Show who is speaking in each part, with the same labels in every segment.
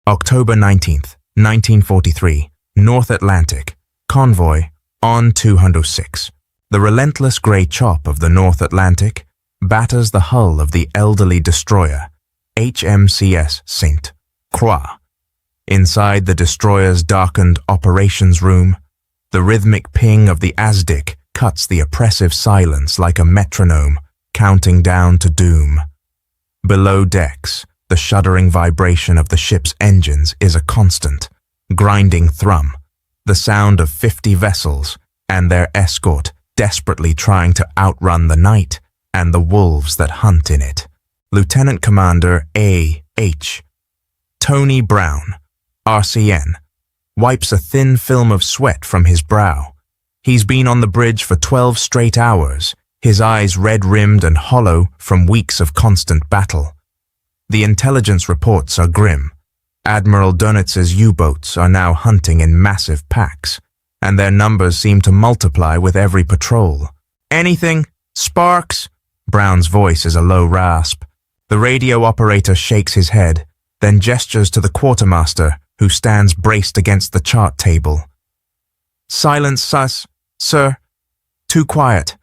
Speaker 1: October 19th, 1943, North Atlantic, convoy on 206. The relentless grey chop of the North Atlantic batters the hull of the elderly destroyer, HMCS St. Croix. Inside the destroyer's darkened operations room, the rhythmic ping of the ASDIC cuts the oppressive silence like a metronome counting down to doom. Below decks, the shuddering vibration of the ship's engines is a constant, grinding thrum, the sound of 50 vessels and their escort desperately trying to outrun the night and the wolves that hunt in it. Lieutenant Commander A.H. Tony Brown, RCN, wipes a thin film of sweat from his brow. He's been on the bridge for 12 straight hours, his eyes red-rimmed and hollow from weeks of constant battle. The intelligence reports are grim. Admiral Donitz's U-boats are now hunting in massive packs, and their numbers seem to multiply with every patrol. "Anything? Sparks?" Brown's voice is a low rasp. The radio operator shakes his head, then gestures to the quartermaster, who stands braced against the chart table. "Silence, sir. Too quiet.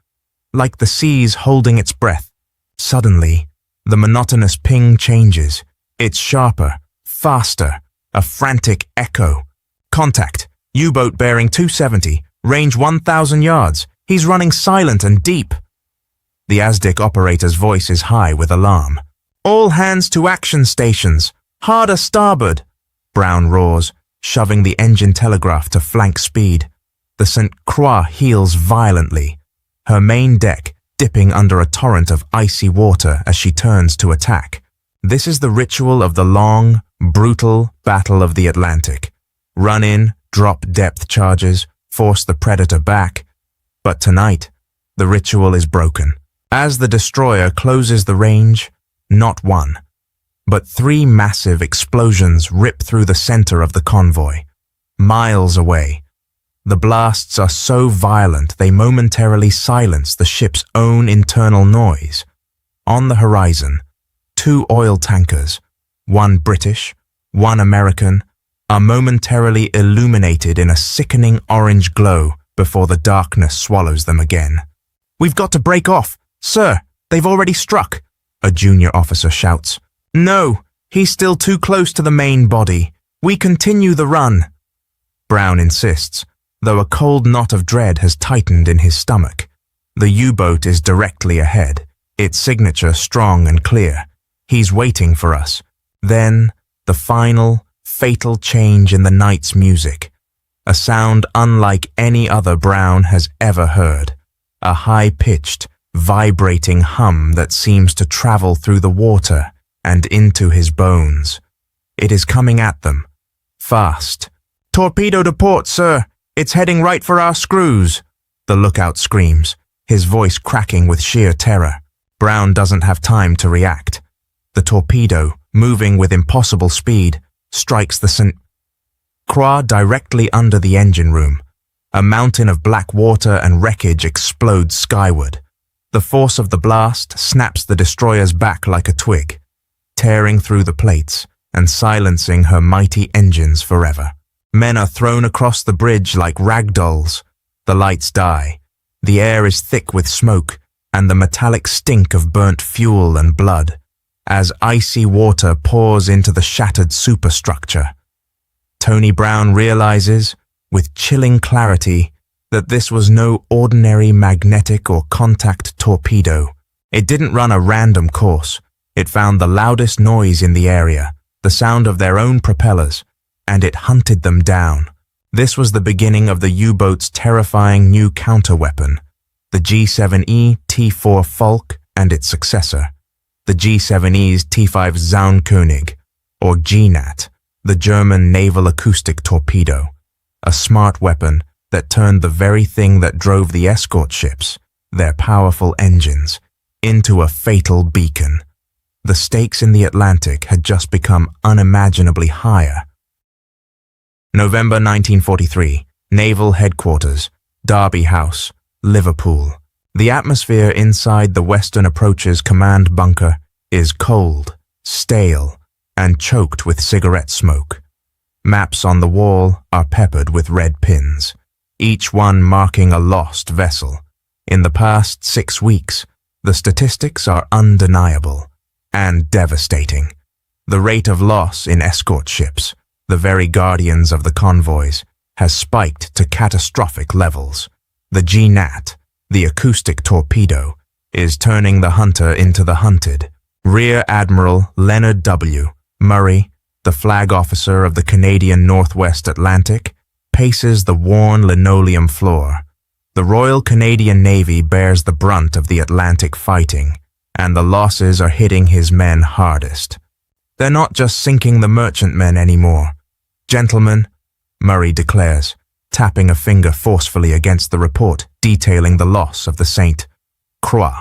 Speaker 1: Like the sea's holding its breath." Suddenly, the monotonous ping changes. It's sharper, faster, a frantic echo. "Contact. U-boat bearing 270, range 1,000 yards. He's running silent and deep." The ASDIC operator's voice is high with alarm. "All hands to action stations. Harder starboard," Brown roars, shoving the engine telegraph to flank speed. The St. Croix heels violently, her main deck dipping under a torrent of icy water as she turns to attack. This is the ritual of the long, brutal Battle of the Atlantic. Run in, drop depth charges, force the predator back. But tonight, the ritual is broken. As the destroyer closes the range, not one, but 3 massive explosions rip through the center of the convoy, miles away. The blasts are so violent they momentarily silence the ship's own internal noise. On the horizon, 2 oil tankers, one British, one American, are momentarily illuminated in a sickening orange glow before the darkness swallows them again. "We've got to break off. Sir, they've already struck," a junior officer shouts. "No, he's still too close to the main body. We continue the run." Brown insists, though a cold knot of dread has tightened in his stomach. The U-boat is directly ahead, its signature strong and clear. He's waiting for us. Then, the final, fatal change in the night's music. A sound unlike any other Brown has ever heard. A high-pitched, vibrating hum that seems to travel through the water and into his bones. It is coming at them. Fast. "Torpedo to port, sir. It's heading right for our screws," the lookout screams, his voice cracking with sheer terror. Brown doesn't have time to react. The torpedo, moving with impossible speed, strikes the St. Croix directly under the engine room. A mountain of black water and wreckage explodes skyward. The force of the blast snaps the destroyer's back like a twig, tearing through the plates and silencing her mighty engines forever. Men are thrown across the bridge like rag dolls. The lights die. The air is thick with smoke and the metallic stink of burnt fuel and blood, as icy water pours into the shattered superstructure. Tony Brown realizes, with chilling clarity, that this was no ordinary magnetic or contact torpedo. It didn't run a random course. It found the loudest noise in the area, the sound of their own propellers, and it hunted them down. This was the beginning of the U-boat's terrifying new counterweapon, the G7E T4 Falk and its successor, the G7E's T5 Zaunkönig, or GNAT, the German naval acoustic torpedo, a smart weapon that turned the very thing that drove the escort ships, their powerful engines, into a fatal beacon. The stakes in the Atlantic had just become unimaginably higher. November 1943, Naval Headquarters, Derby House, Liverpool. The atmosphere inside the Western Approach's command bunker is cold, stale, and choked with cigarette smoke. Maps on the wall are peppered with red pins, each one marking a lost vessel. In the past 6 weeks, the statistics are undeniable and devastating. The rate of loss in escort ships, the very guardians of the convoys, has spiked to catastrophic levels. The GNAT, the Acoustic Torpedo, is turning the hunter into the hunted. Rear Admiral Leonard W. Murray, the flag officer of the Canadian Northwest Atlantic, paces the worn linoleum floor. The Royal Canadian Navy bears the brunt of the Atlantic fighting, and the losses are hitting his men hardest. They're not just sinking the merchantmen anymore. Gentlemen, Murray declares, tapping a finger forcefully against the report detailing the loss of the St. Croix.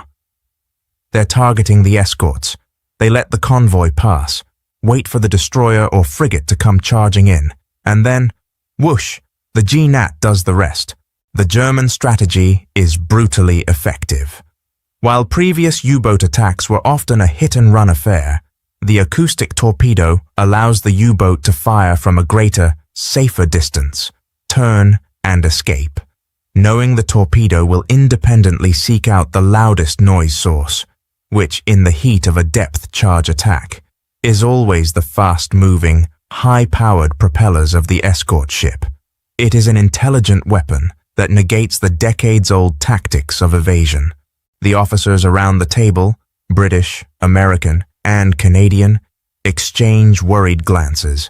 Speaker 1: They're targeting the escorts. They let the convoy pass, wait for the destroyer or frigate to come charging in, and then, whoosh, the GNAT does the rest. The German strategy is brutally effective. While previous U-boat attacks were often a hit-and-run affair, the acoustic torpedo allows the U-boat to fire from a greater, safer distance, turn and escape, knowing the torpedo will independently seek out the loudest noise source, which, in the heat of a depth charge attack, is always the fast-moving, high-powered propellers of the escort ship. It is an intelligent weapon that negates the decades-old tactics of evasion. The officers around the table, British, American, and Canadian, exchange worried glances.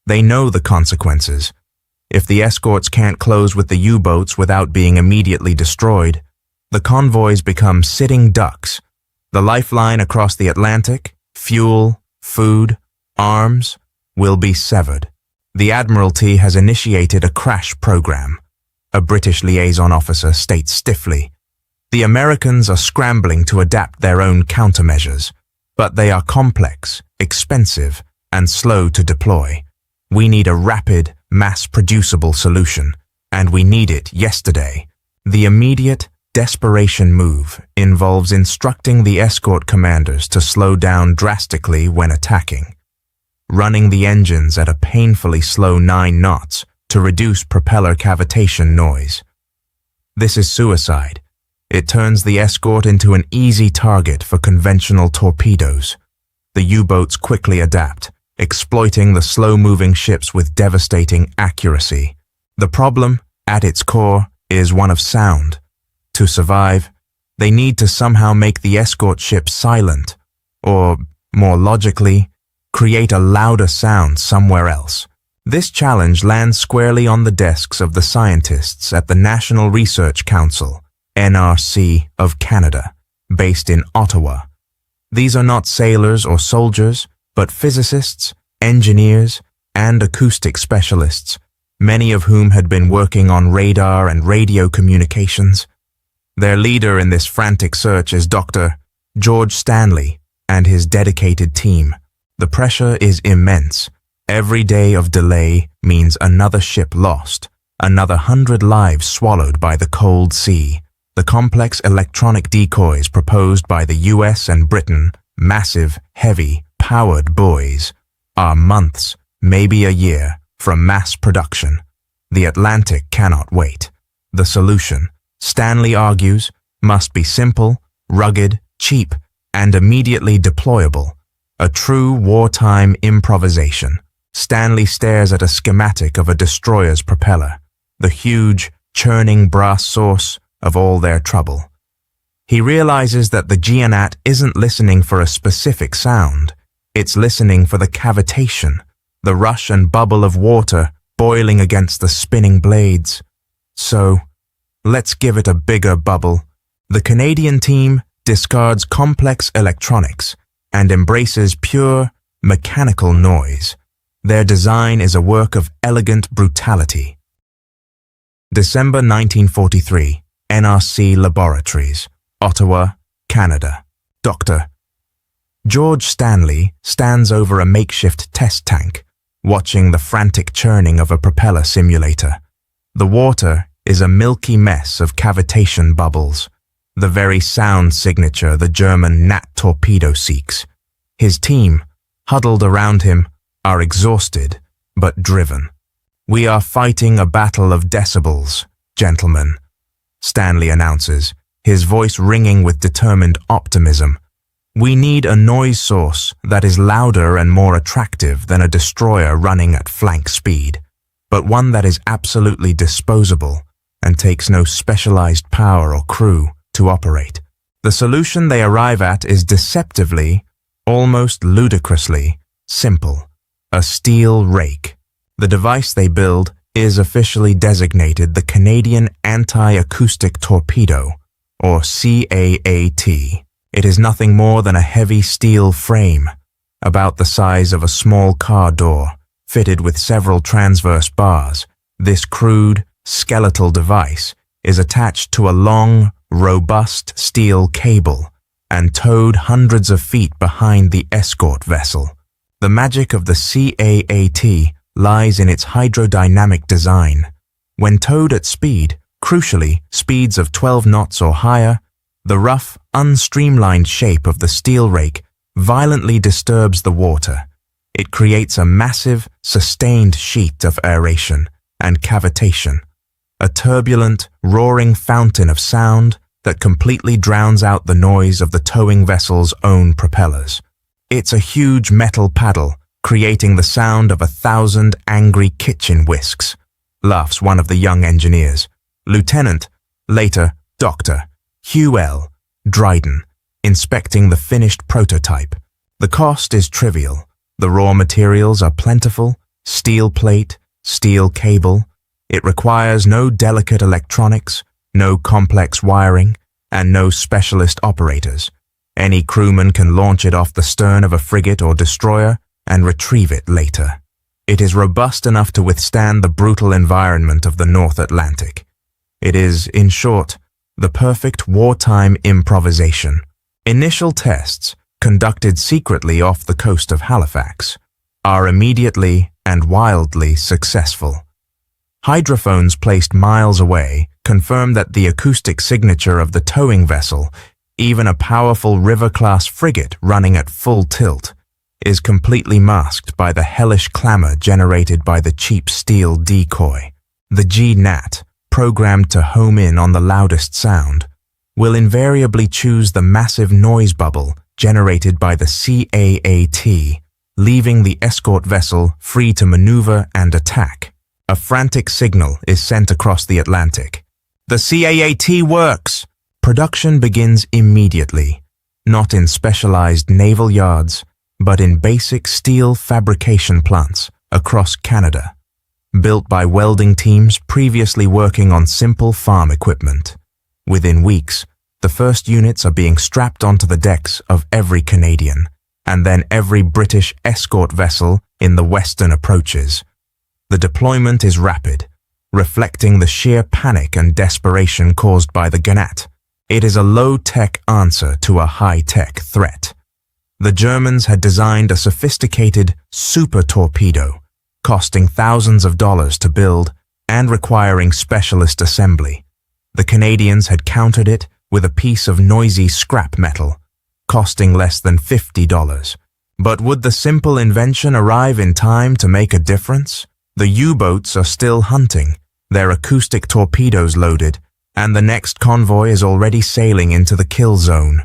Speaker 1: They know the consequences. If the escorts can't close with the U-boats without being immediately destroyed, the convoys become sitting ducks. The lifeline across the Atlantic, fuel, food, arms, will be severed. The Admiralty has initiated a crash program. A British liaison officer states stiffly, "The Americans are scrambling to adapt their own countermeasures, but they are complex, expensive, and slow to deploy. We need a rapid, mass-producible solution, and we need it yesterday." The immediate, desperation move involves instructing the escort commanders to slow down drastically when attacking, running the engines at a painfully slow 9 knots to reduce propeller cavitation noise. This is suicide. It turns the escort into an easy target for conventional torpedoes. The U-boats quickly adapt, exploiting the slow-moving ships with devastating accuracy. The problem, at its core, is one of sound. To survive, they need to somehow make the escort ship silent, or, more logically, create a louder sound somewhere else. This challenge lands squarely on the desks of the scientists at the National Research Council, NRC of Canada, based in Ottawa. These are not sailors or soldiers, but physicists, engineers, and acoustic specialists, many of whom had been working on radar and radio communications. Their leader in this frantic search is Dr. George Stanley and his dedicated team. The pressure is immense. Every day of delay means another ship lost, another 100 lives swallowed by the cold sea. The complex electronic decoys proposed by the US and Britain, massive, heavy, powered buoys, are months, maybe a year, from mass production. The Atlantic cannot wait. The solution, Stanley argues, must be simple, rugged, cheap, and immediately deployable. A true wartime improvisation. Stanley stares at a schematic of a destroyer's propeller, the huge, churning brass source of all their trouble. He realizes that the GNAT isn't listening for a specific sound. It's listening for the cavitation, the rush and bubble of water boiling against the spinning blades. So, let's give it a bigger bubble. The Canadian team discards complex electronics and embraces pure, mechanical noise. Their design is a work of elegant brutality. December 1943, NRC Laboratories, Ottawa, Canada. Dr. George Stanley stands over a makeshift test tank, watching the frantic churning of a propeller simulator. The water is a milky mess of cavitation bubbles, the very sound signature the German Nat torpedo seeks. His team, huddled around him, are exhausted, but driven. "We are fighting a battle of decibels, gentlemen," Stanley announces, his voice ringing with determined optimism. "We need a noise source that is louder and more attractive than a destroyer running at flank speed, but one that is absolutely disposable and takes no specialized power or crew to operate." The solution they arrive at is deceptively, almost ludicrously, simple: a steel rake. The device they build is officially designated the Canadian Anti-Acoustic Torpedo, or CAAT. It is nothing more than a heavy steel frame, about the size of a small car door, fitted with several transverse bars. This crude, skeletal device is attached to a long, robust steel cable and towed hundreds of feet behind the escort vessel. The magic of the CAAT lies in its hydrodynamic design. When towed at speed, crucially speeds of 12 knots or higher, the rough, unstreamlined shape of the steel rake violently disturbs the water. It creates a massive, sustained sheet of aeration and cavitation, a turbulent, roaring fountain of sound that completely drowns out the noise of the towing vessel's own propellers. It's a huge metal paddle, creating the sound of 1,000 angry kitchen whisks, laughs one of the young engineers. Lieutenant, later Dr. Hugh L. Dryden, inspecting the finished prototype. The cost is trivial. The raw materials are plentiful: steel plate, steel cable. It requires no delicate electronics, no complex wiring, and no specialist operators. Any crewman can launch it off the stern of a frigate or destroyer and retrieve it later. It is robust enough to withstand the brutal environment of the North Atlantic. It is, in short, the perfect wartime improvisation. Initial tests, conducted secretly off the coast of Halifax, are immediately and wildly successful. Hydrophones placed miles away confirm that the acoustic signature of the towing vessel, even a powerful river-class frigate running at full tilt, is completely masked by the hellish clamor generated by the cheap steel decoy. The G-Nat, programmed to home in on the loudest sound, will invariably choose the massive noise bubble generated by the CAAT, leaving the escort vessel free to maneuver and attack. A frantic signal is sent across the Atlantic. "The CAAT works!" Production begins immediately, not in specialized naval yards, but in basic steel fabrication plants across Canada, built by welding teams previously working on simple farm equipment. Within weeks, the first units are being strapped onto the decks of every Canadian, and then every British escort vessel in the western approaches. The deployment is rapid, reflecting the sheer panic and desperation caused by the Gadget. It is a low-tech answer to a high-tech threat. The Germans had designed a sophisticated super torpedo, costing thousands of dollars to build and requiring specialist assembly. The Canadians had countered it with a piece of noisy scrap metal, costing less than $50. But would the simple invention arrive in time to make a difference? The U-boats are still hunting, their acoustic torpedoes loaded, and the next convoy is already sailing into the kill zone.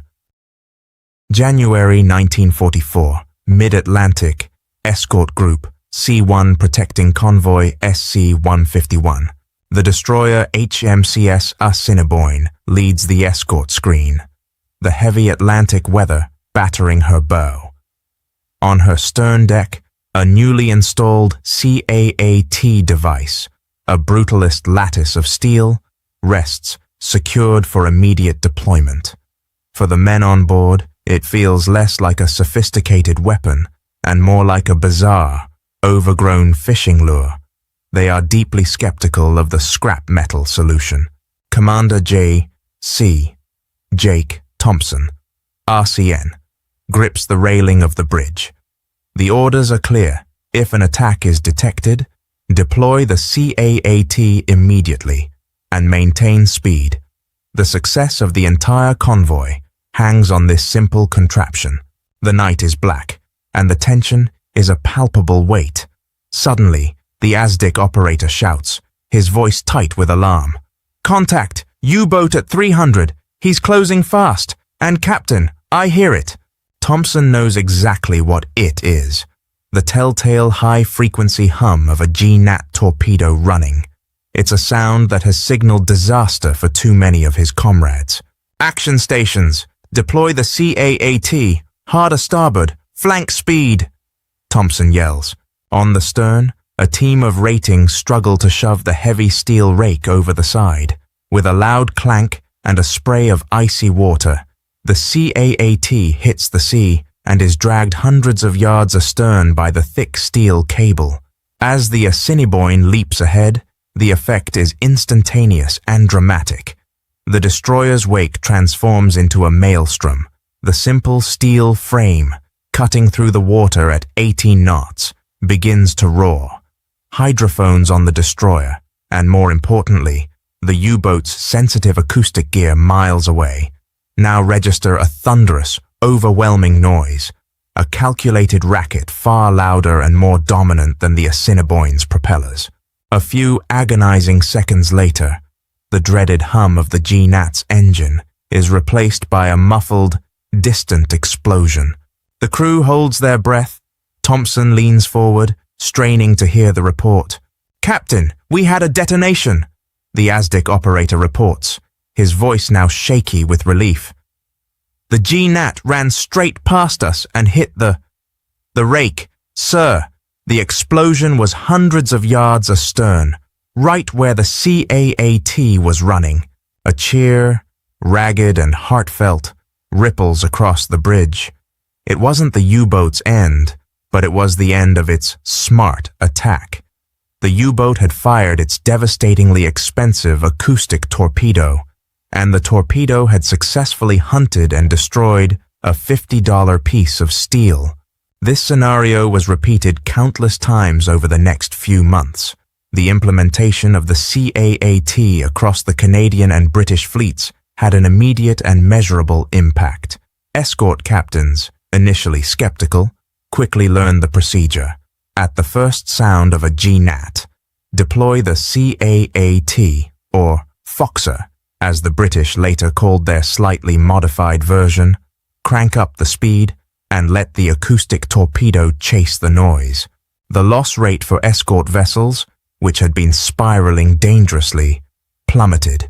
Speaker 1: January 1944, Mid-Atlantic, Escort Group, C-1 protecting convoy SC-151. The destroyer HMCS Assiniboine leads the escort screen, the heavy Atlantic weather battering her bow. On her stern deck, a newly installed CAAT device, a brutalist lattice of steel, rests secured for immediate deployment. For the men on board, it feels less like a sophisticated weapon and more like a bizarre, overgrown fishing lure. They are deeply skeptical of the scrap metal solution. Commander J.C. Jake Thompson, RCN, grips the railing of the bridge. The orders are clear. If an attack is detected, deploy the CAAT immediately and maintain speed. The success of the entire convoy hangs on this simple contraption. The night is black, and the tension is a palpable weight. Suddenly, the ASDIC operator shouts, his voice tight with alarm. "Contact! U-boat at 300! He's closing fast! And Captain, I hear it!" Thompson knows exactly what it is. The telltale high-frequency hum of a GNAT torpedo running. It's a sound that has signaled disaster for too many of his comrades. "Action stations! Deploy the CAAT! Harder starboard! Flank speed!" Thompson yells. On the stern, a team of ratings struggle to shove the heavy steel rake over the side. With a loud clank and a spray of icy water, the CAAT hits the sea and is dragged hundreds of yards astern by the thick steel cable. As the Assiniboine leaps ahead, the effect is instantaneous and dramatic. The destroyer's wake transforms into a maelstrom. The simple steel frame, cutting through the water at 18 knots, begins to roar. Hydrophones on the destroyer, and more importantly, the U-boat's sensitive acoustic gear miles away, now register a thunderous, overwhelming noise, a calculated racket far louder and more dominant than the Assiniboine's propellers. A few agonizing seconds later, the dreaded hum of the GNAT's engine is replaced by a muffled, distant explosion. The crew holds their breath. Thompson leans forward, straining to hear the report. "Captain, we had a detonation," the ASDIC operator reports, his voice now shaky with relief. "The GNAT ran straight past us and hit the rake. Sir, the explosion was hundreds of yards astern, right where the CAAT was running." A cheer, ragged and heartfelt, ripples across the bridge. It wasn't the U-boat's end, but it was the end of its smart attack. The U-boat had fired its devastatingly expensive acoustic torpedo, and the torpedo had successfully hunted and destroyed a $50 piece of steel. This scenario was repeated countless times over the next few months. The implementation of the CAAT across the Canadian and British fleets had an immediate and measurable impact. Escort captains, initially skeptical, quickly learned the procedure. At the first sound of a GNAT, deploy the CAAT, or Foxer, as the British later called their slightly modified version, crank up the speed, and let the acoustic torpedo chase the noise. The loss rate for escort vessels, which had been spiraling dangerously, plummeted.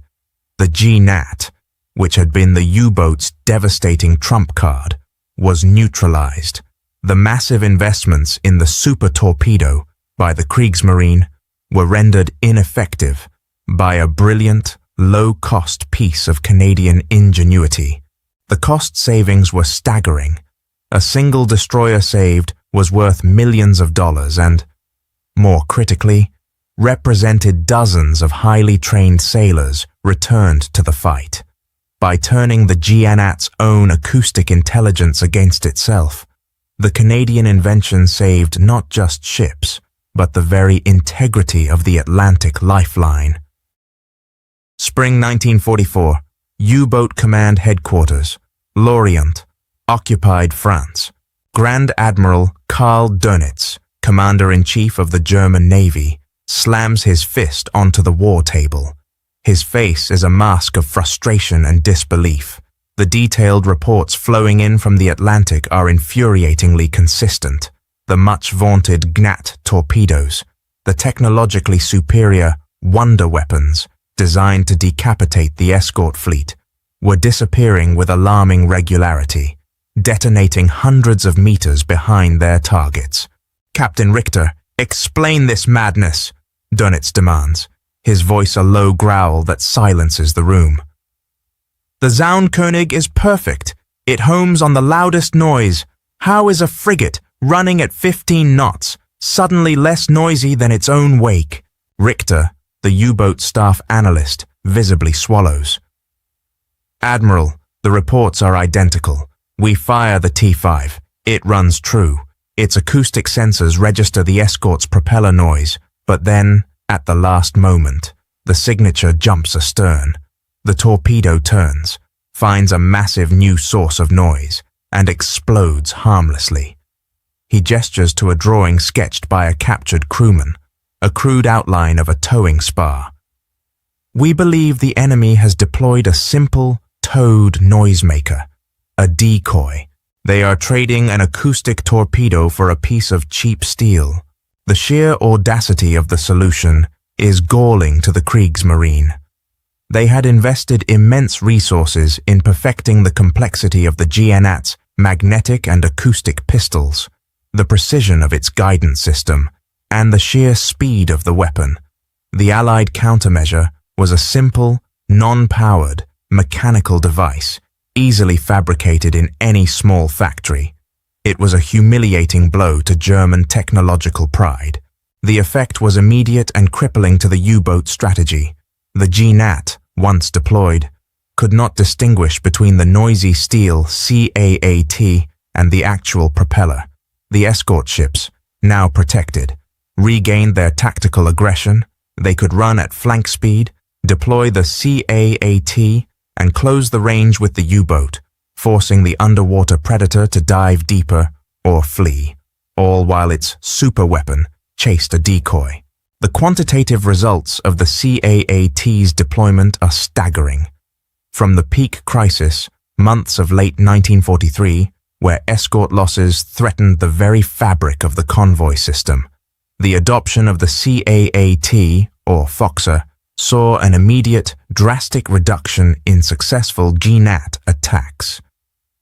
Speaker 1: The GNAT, which had been the U-boat's devastating trump card, was neutralized. The massive investments in the super torpedo by the Kriegsmarine were rendered ineffective by a brilliant, low-cost piece of Canadian ingenuity. The cost savings were staggering. A single destroyer saved was worth millions of dollars and, more critically, represented dozens of highly trained sailors returned to the fight. By turning the GNAT's own acoustic intelligence against itself, the Canadian invention saved not just ships, but the very integrity of the Atlantic lifeline. Spring 1944, U-Boat Command Headquarters, Lorient, occupied France. Grand Admiral Karl Dönitz, Commander-in-Chief of the German Navy, slams his fist onto the war table. His face is a mask of frustration and disbelief. The detailed reports flowing in from the Atlantic are infuriatingly consistent. The much-vaunted GNAT torpedoes, the technologically superior wonder weapons designed to decapitate the escort fleet, were disappearing with alarming regularity, detonating hundreds of meters behind their targets. "Captain Richter, explain this madness," Dönitz demands, his voice a low growl that silences the room. "The Zaunkönig is perfect. It homes on the loudest noise. How is a frigate running at 15 knots suddenly less noisy than its own wake?" Richter, the U-boat staff analyst, visibly swallows. "Admiral, the reports are identical. We fire the T-5. It runs true. Its acoustic sensors register the escort's propeller noise, but then, at the last moment, the signature jumps astern. The torpedo turns, finds a massive new source of noise, and explodes harmlessly. He gestures to a drawing sketched by a captured crewman, a crude outline of a towing spar. We believe the enemy has deployed a simple, towed noisemaker, a decoy. They are trading an acoustic torpedo for a piece of cheap steel. The sheer audacity of the solution is galling to the Kriegsmarine. They had invested immense resources in perfecting the complexity of the GNAT's magnetic and acoustic pistols, the precision of its guidance system, and the sheer speed of the weapon. The Allied countermeasure was a simple, non-powered, mechanical device, easily fabricated in any small factory. It was a humiliating blow to German technological pride. The effect was immediate and crippling to the U-boat strategy. The GNAT, once deployed, could not distinguish between the noisy steel CAAT and the actual propeller. The escort ships, now protected, regained their tactical aggression. They could run at flank speed, deploy the CAAT, and close the range with the U-boat, forcing the underwater predator to dive deeper or flee, all while its superweapon chased a decoy. The quantitative results of the CAAT's deployment are staggering. From the peak crisis, months of late 1943, where escort losses threatened the very fabric of the convoy system, the adoption of the CAAT, or Foxer, saw an immediate, drastic reduction in successful GNAT attacks.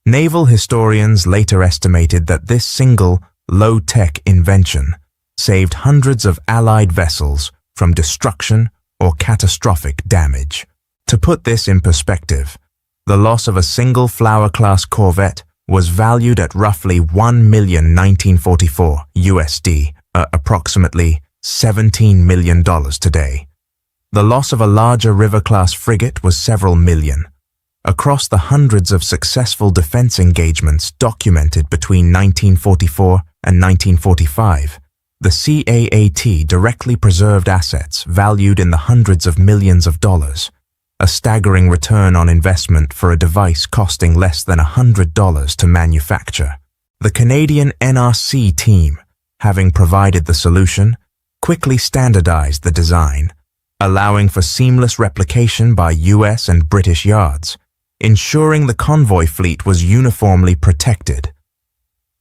Speaker 1: Naval historians later estimated that this single, low-tech invention saved hundreds of Allied vessels from destruction or catastrophic damage. To put this in perspective, the loss of a single Flower-class corvette was valued at roughly $1,1944 USD, approximately $17 million today. The loss of a larger River-class frigate was several million. Across the hundreds of successful defense engagements documented between 1944 and 1945, the CAAT directly preserved assets valued in the hundreds of millions of dollars, a staggering return on investment for a device costing less than $100 to manufacture. The Canadian NRC team, having provided the solution, quickly standardized the design, allowing for seamless replication by US and British yards, ensuring the convoy fleet was uniformly protected.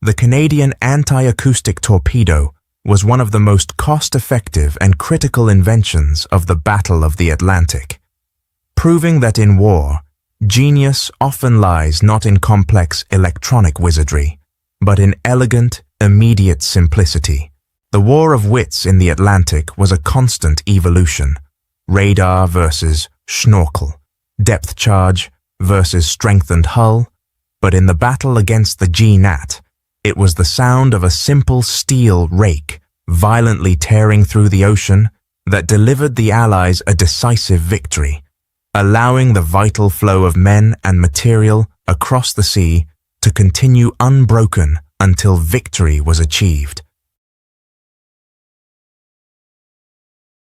Speaker 1: The Canadian anti-acoustic torpedo was one of the most cost-effective and critical inventions of the Battle of the Atlantic, proving that in war, genius often lies not in complex electronic wizardry, but in elegant, immediate simplicity. The war of wits in the Atlantic was a constant evolution. Radar versus schnorkel, depth charge versus strengthened hull, but in the battle against the GNAT, it was the sound of a simple steel rake violently tearing through the ocean that delivered the Allies a decisive victory, allowing the vital flow of men and material across the sea to continue unbroken until victory was achieved.